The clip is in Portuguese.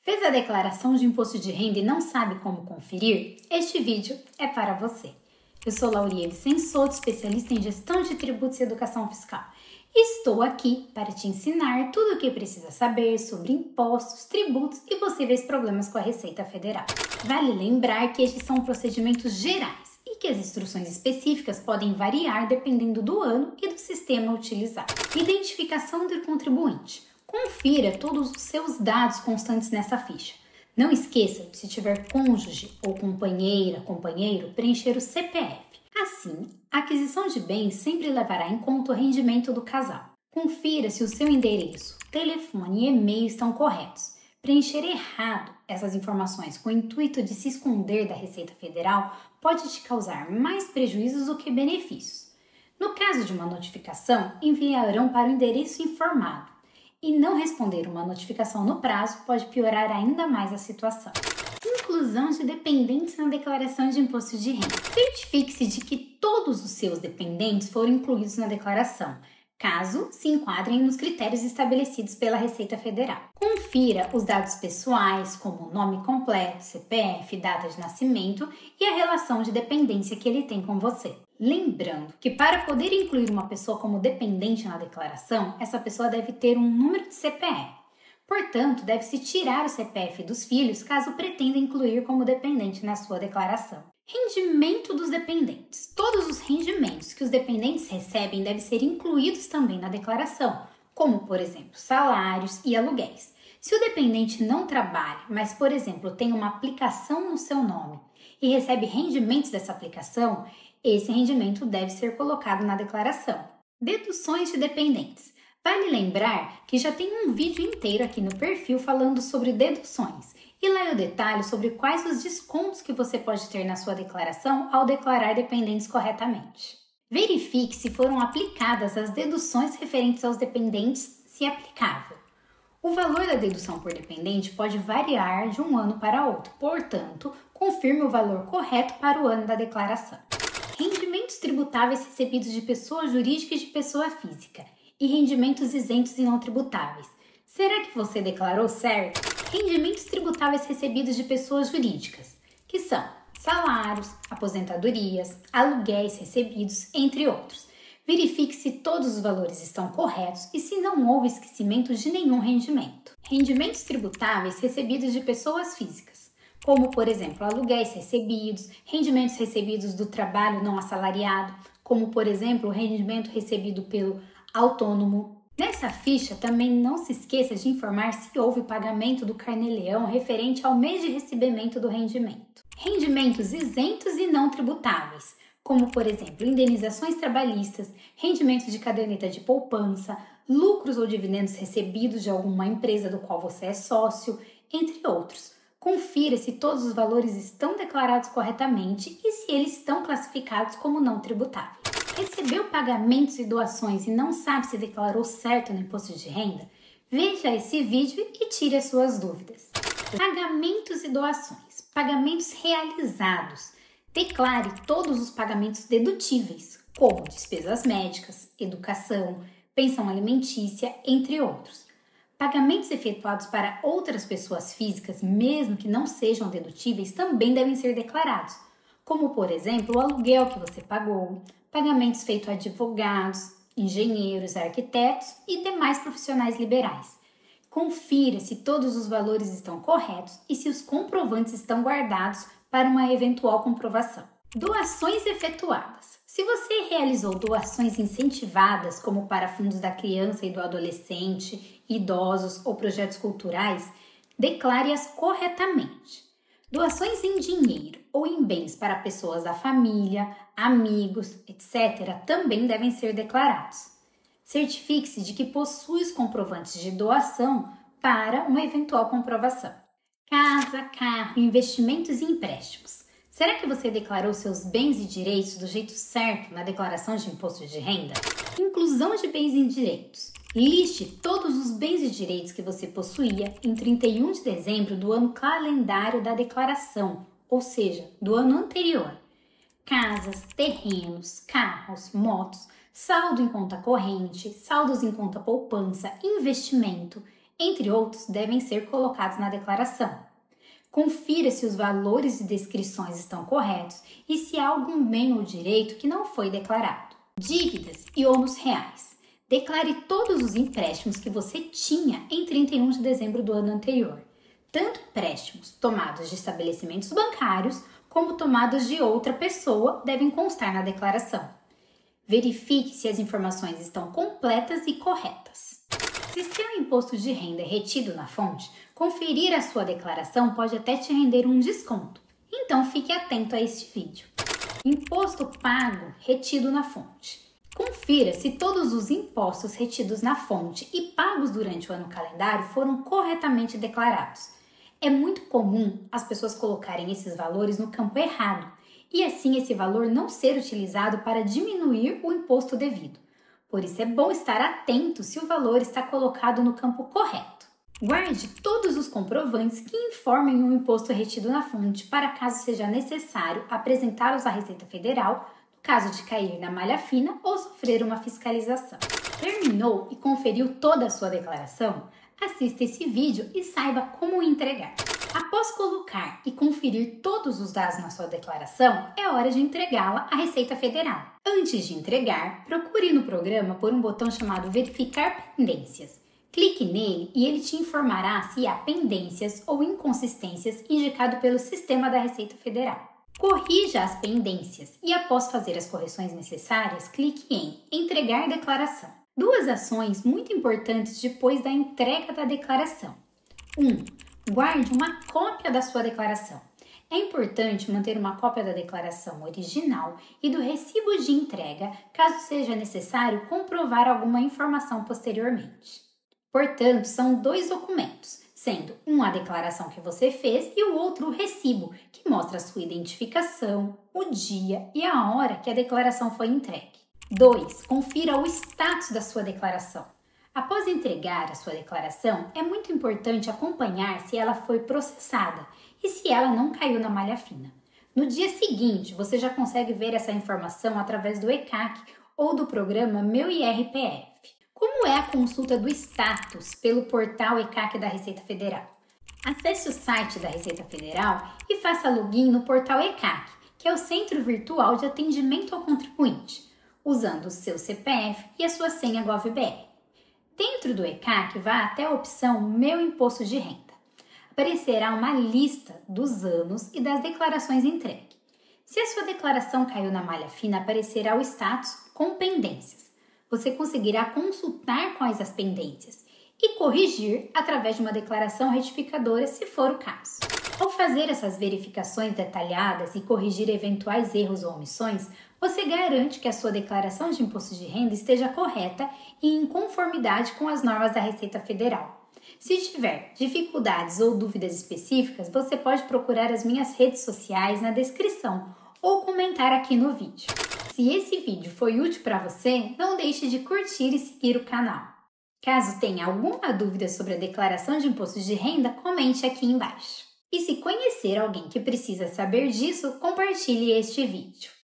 Fez a declaração de imposto de renda e não sabe como conferir? Este vídeo é para você. Eu sou Lauriele Sensoto, especialista em gestão de tributos e educação fiscal. E estou aqui para te ensinar tudo o que precisa saber sobre impostos, tributos e possíveis problemas com a Receita Federal. Vale lembrar que estes são procedimentos gerais e que as instruções específicas podem variar dependendo do ano e do sistema utilizado. Identificação do contribuinte. Confira todos os seus dados constantes nessa ficha. Não esqueça de, se tiver cônjuge ou companheira, companheiro, preencher o CPF. Assim, a aquisição de bens sempre levará em conta o rendimento do casal. Confira se o seu endereço, telefone e e-mail estão corretos. Preencher errado essas informações com o intuito de se esconder da Receita Federal pode te causar mais prejuízos do que benefícios. No caso de uma notificação, enviarão para o endereço informado. E não responder uma notificação no prazo pode piorar ainda mais a situação. Inclusão de dependentes na declaração de imposto de renda. Certifique-se de que todos os seus dependentes foram incluídos na declaração, caso se enquadrem nos critérios estabelecidos pela Receita Federal. Confira os dados pessoais, como nome completo, CPF, data de nascimento e a relação de dependência que ele tem com você. Lembrando que para poder incluir uma pessoa como dependente na declaração, essa pessoa deve ter um número de CPF. Portanto, deve-se tirar o CPF dos filhos caso pretenda incluir como dependente na sua declaração. Rendimento dos dependentes. Todos os rendimentos que os dependentes recebem devem ser incluídos também na declaração, como, por exemplo, salários e aluguéis. Se o dependente não trabalha, mas, por exemplo, tem uma aplicação no seu nome e recebe rendimentos dessa aplicação, esse rendimento deve ser colocado na declaração. Deduções de dependentes. Vale lembrar que já tem um vídeo inteiro aqui no perfil falando sobre deduções. E lá eu detalho sobre quais os descontos que você pode ter na sua declaração ao declarar dependentes corretamente. Verifique se foram aplicadas as deduções referentes aos dependentes, se aplicável. O valor da dedução por dependente pode variar de um ano para outro, portanto, confirme o valor correto para o ano da declaração. Rendimentos tributáveis recebidos de pessoa jurídica e de pessoa física e rendimentos isentos e não tributáveis. Será que você declarou certo? Rendimentos tributáveis recebidos de pessoas jurídicas, que são salários, aposentadorias, aluguéis recebidos, entre outros. Verifique se todos os valores estão corretos e se não houve esquecimento de nenhum rendimento. Rendimentos tributáveis recebidos de pessoas físicas, como, por exemplo, aluguéis recebidos, rendimentos recebidos do trabalho não assalariado, como, por exemplo, o rendimento recebido pelo autônomo. Nessa ficha, também não se esqueça de informar se houve pagamento do carnê-leão referente ao mês de recebimento do rendimento. Rendimentos isentos e não tributáveis, como, por exemplo, indenizações trabalhistas, rendimentos de caderneta de poupança, lucros ou dividendos recebidos de alguma empresa do qual você é sócio, entre outros. Confira se todos os valores estão declarados corretamente e se eles estão classificados como não tributáveis. Recebeu pagamentos e doações e não sabe se declarou certo no imposto de renda? Veja esse vídeo e tire as suas dúvidas. Pagamentos e doações. Pagamentos realizados. Declare todos os pagamentos dedutíveis, como despesas médicas, educação, pensão alimentícia, entre outros. Pagamentos efetuados para outras pessoas físicas, mesmo que não sejam dedutíveis, também devem ser declarados, como, por exemplo, o aluguel que você pagou, pagamentos feitos a advogados, engenheiros, arquitetos e demais profissionais liberais. Confira se todos os valores estão corretos e se os comprovantes estão guardados para uma eventual comprovação. Doações efetuadas. Se você realizou doações incentivadas, como para fundos da criança e do adolescente, idosos ou projetos culturais, declare-as corretamente. Doações em dinheiro ou em bens para pessoas da família, amigos, etc., também devem ser declarados. Certifique-se de que possui os comprovantes de doação para uma eventual comprovação. Casa, carro, investimentos e empréstimos. Será que você declarou seus bens e direitos do jeito certo na declaração de imposto de renda? Inclusão de bens e direitos. Liste todos os bens e direitos que você possuía em 31 de dezembro do ano calendário da declaração, ou seja, do ano anterior. Casas, terrenos, carros, motos, saldo em conta corrente, saldos em conta poupança, investimento, entre outros, devem ser colocados na declaração. Confira se os valores e descrições estão corretos e se há algum bem ou direito que não foi declarado. Dívidas e ônus reais. Declare todos os empréstimos que você tinha em 31 de dezembro do ano anterior. Tanto empréstimos tomados de estabelecimentos bancários como tomados de outra pessoa devem constar na declaração. Verifique se as informações estão completas e corretas. Se seu imposto de renda é retido na fonte, conferir a sua declaração pode até te render um desconto. Então fique atento a este vídeo. Imposto pago retido na fonte. Confira se todos os impostos retidos na fonte e pagos durante o ano calendário foram corretamente declarados. É muito comum as pessoas colocarem esses valores no campo errado e assim esse valor não ser utilizado para diminuir o imposto devido. Por isso é bom estar atento se o valor está colocado no campo correto. Guarde todos os comprovantes que informem o imposto retido na fonte para caso seja necessário apresentá-los à Receita Federal no caso de cair na malha fina ou sofrer uma fiscalização. Terminou e conferiu toda a sua declaração? Assista esse vídeo e saiba como entregar. Após colocar e conferir todos os dados na sua declaração, é hora de entregá-la à Receita Federal. Antes de entregar, procure no programa por um botão chamado Verificar Pendências. Clique nele e ele te informará se há pendências ou inconsistências indicado pelo sistema da Receita Federal. Corrija as pendências e, após fazer as correções necessárias, clique em Entregar Declaração. Duas ações muito importantes depois da entrega da declaração. 1. Guarde uma cópia da sua declaração. É importante manter uma cópia da declaração original e do recibo de entrega, caso seja necessário comprovar alguma informação posteriormente. Portanto, são dois documentos, sendo um a declaração que você fez e o outro o recibo, que mostra a sua identificação, o dia e a hora que a declaração foi entregue. 2. Confira o status da sua declaração. Após entregar a sua declaração, é muito importante acompanhar se ela foi processada e se ela não caiu na malha fina. No dia seguinte, você já consegue ver essa informação através do ECAC ou do programa Meu IRPF. Como é a consulta do status pelo portal ECAC da Receita Federal? Acesse o site da Receita Federal e faça login no portal ECAC, que é o Centro Virtual de Atendimento ao Contribuinte, usando o seu CPF e a sua senha GovBR. Dentro do ECAC, vá até a opção Meu Imposto de Renda. Aparecerá uma lista dos anos e das declarações entregues. Se a sua declaração caiu na malha fina, aparecerá o status com pendências. Você conseguirá consultar quais as pendências e corrigir através de uma declaração retificadora, se for o caso. Ao fazer essas verificações detalhadas e corrigir eventuais erros ou omissões, você garante que a sua declaração de imposto de renda esteja correta e em conformidade com as normas da Receita Federal. Se tiver dificuldades ou dúvidas específicas, você pode procurar as minhas redes sociais na descrição ou comentar aqui no vídeo. Se esse vídeo foi útil para você, não deixe de curtir e seguir o canal. Caso tenha alguma dúvida sobre a declaração de imposto de renda, comente aqui embaixo. E se conhecer alguém que precisa saber disso, compartilhe este vídeo.